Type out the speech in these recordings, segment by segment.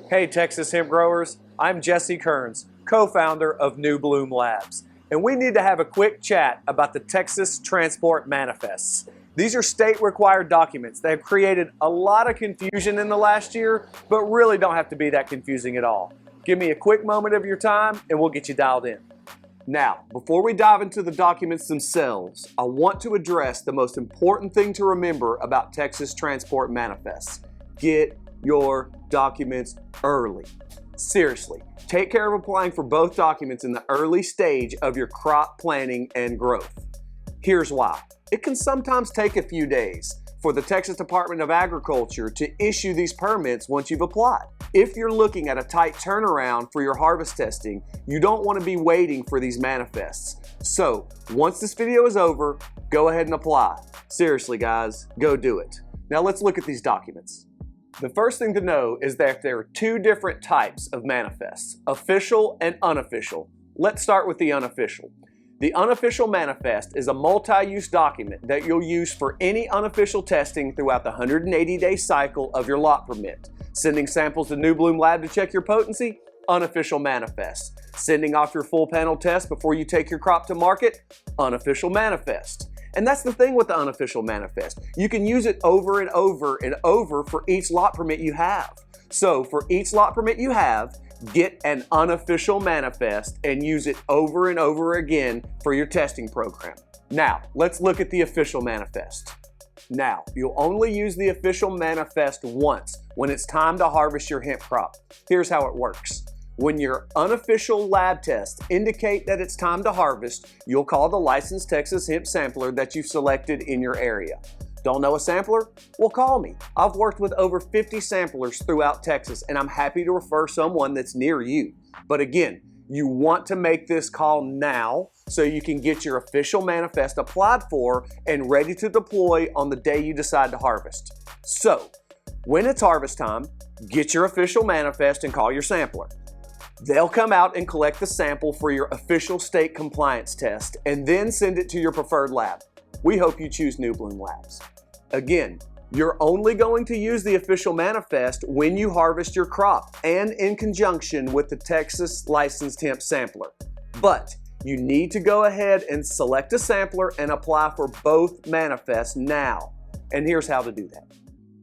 Hey Texas hemp growers, I'm Jesse Kerns, co-founder of New Bloom Labs, and we need to have a quick chat about the Texas Transport Manifests. These are state-required documents that have created a lot of confusion in the last year, but really don't have to be that confusing at all. Give me a quick moment of your time and we'll get you dialed in. Now, before we dive into the documents themselves, I want to address the most important thing to remember about Texas Transport Manifests. Get your documents early. Seriously, take care of applying for both documents in the early stage of your crop planting and growth. Here's why. It can sometimes take a few days for the Texas Department of Agriculture to issue these permits once you've applied. If you're looking at a tight turnaround for your harvest testing, you don't want to be waiting for these manifests. So, once this video is over, go ahead and apply. Seriously guys, go do it. Now let's look at these documents. The first thing to know is that there are two different types of manifests, official and unofficial. Let's start with the unofficial. The unofficial manifest is a multi-use document that you'll use for any unofficial testing throughout the 180-day cycle of your lot permit. Sending samples to New Bloom Lab to check your potency, unofficial manifest. Sending off your full panel test before you take your crop to market, unofficial manifest. And that's the thing with the unofficial manifest. You can use it over and over and over for each lot permit you have. So for each lot permit you have, get an unofficial manifest and use it over and over again for your testing program. Now, let's look at the official manifest. Now, you'll only use the official manifest once when it's time to harvest your hemp crop. Here's how it works. When your unofficial lab tests indicate that it's time to harvest, you'll call the licensed Texas hemp sampler that you've selected in your area. Don't know a sampler? Well, call me. I've worked with over 50 samplers throughout Texas, and I'm happy to refer someone that's near you. But again, you want to make this call now so you can get your official manifest applied for and ready to deploy on the day you decide to harvest. So, when it's harvest time, get your official manifest and call your sampler. They'll come out and collect the sample for your official state compliance test and then send it to your preferred lab. We hope you choose New Bloom Labs. Again, you're only going to use the official manifest when you harvest your crop and in conjunction with the Texas licensed hemp sampler. But you need to go ahead and select a sampler and apply for both manifests now. And here's how to do that.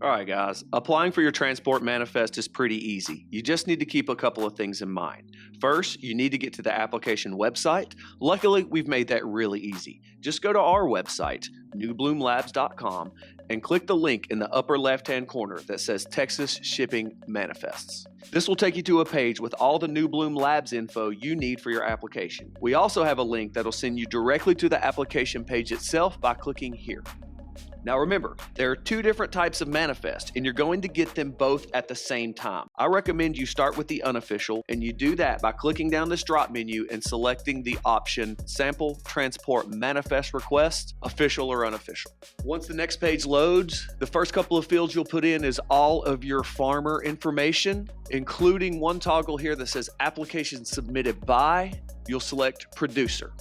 All right, guys, applying for your transport manifest is pretty easy. You just need to keep a couple of things in mind. First, you need to get to the application website. Luckily, we've made that really easy. Just go to our website, newbloomlabs.com, and click the link in the upper left-hand corner that says Texas Shipping Manifests. This will take you to a page with all the New Bloom Labs info you need for your application. We also have a link that'll send you directly to the application page itself by clicking here. Now remember, there are two different types of manifest, and you're going to get them both at the same time. I recommend you start with the unofficial, and you do that by clicking down this drop menu and selecting the option Sample Transport Manifest Request, official or unofficial. Once the next page loads, the first couple of fields you'll put in is all of your farmer information, including one toggle here that says Application Submitted By. You'll select Producer.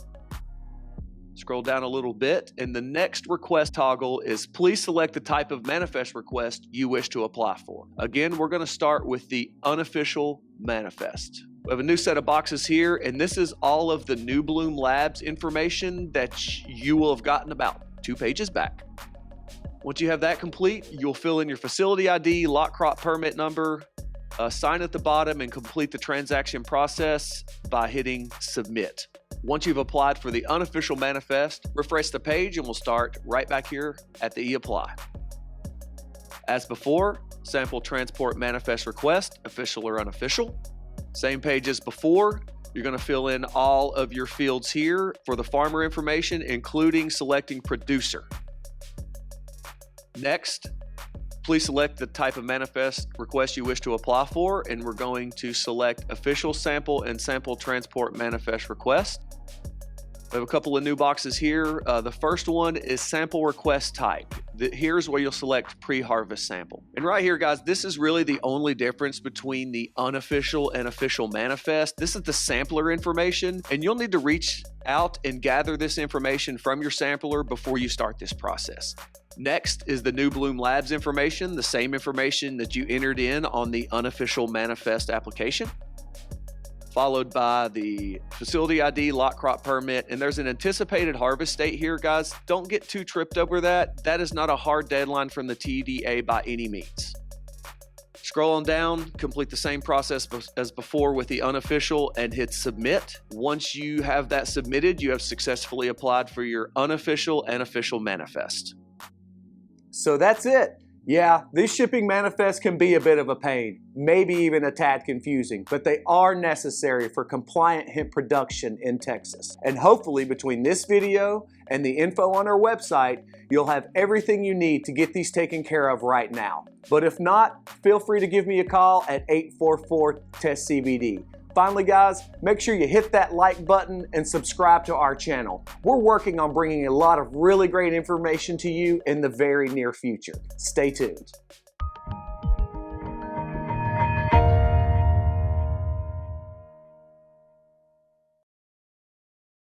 Scroll down a little bit, and the next request toggle is please select the type of manifest request you wish to apply for. Again, we're going to start with the unofficial manifest. We have a new set of boxes here, and this is all of the New Bloom Labs information that you will have gotten about 2 pages back. Once you have that complete, you'll fill in your facility ID, lot crop permit number, sign at the bottom, and complete the transaction process by hitting Submit. Once you've applied for the unofficial manifest, refresh the page and we'll start right back here at the e-apply. As before, sample transport manifest request, official or unofficial. Same page as before, you're going to fill in all of your fields here for the farmer information, including selecting producer. Next, please select the type of manifest request you wish to apply for, and we're going to select official sample and sample transport manifest request. We have a couple of new boxes here. The first one is sample request type. Here's where you'll select pre-harvest sample. And right here, guys, this is really the only difference between the unofficial and official manifest. This is the sampler information, and you'll need to reach out and gather this information from your sampler before you start this process. Next is the New Bloom Labs information, the same information that you entered in on the unofficial manifest application, followed by the facility ID, lot crop permit, and there's an anticipated harvest date here, guys. Don't get too tripped over that. That is not a hard deadline from the TDA by any means. Scroll on down, complete the same process as before with the unofficial and hit submit. Once you have that submitted, you have successfully applied for your unofficial and official manifest. So that's it. Yeah, these shipping manifests can be a bit of a pain, maybe even a tad confusing, but they are necessary for compliant hemp production in Texas. And hopefully between this video and the info on our website, you'll have everything you need to get these taken care of right now. But if not, feel free to give me a call at 844-TEST-CBD. Finally, guys, make sure you hit that like button and subscribe to our channel. We're working on bringing a lot of really great information to you in the very near future. Stay tuned.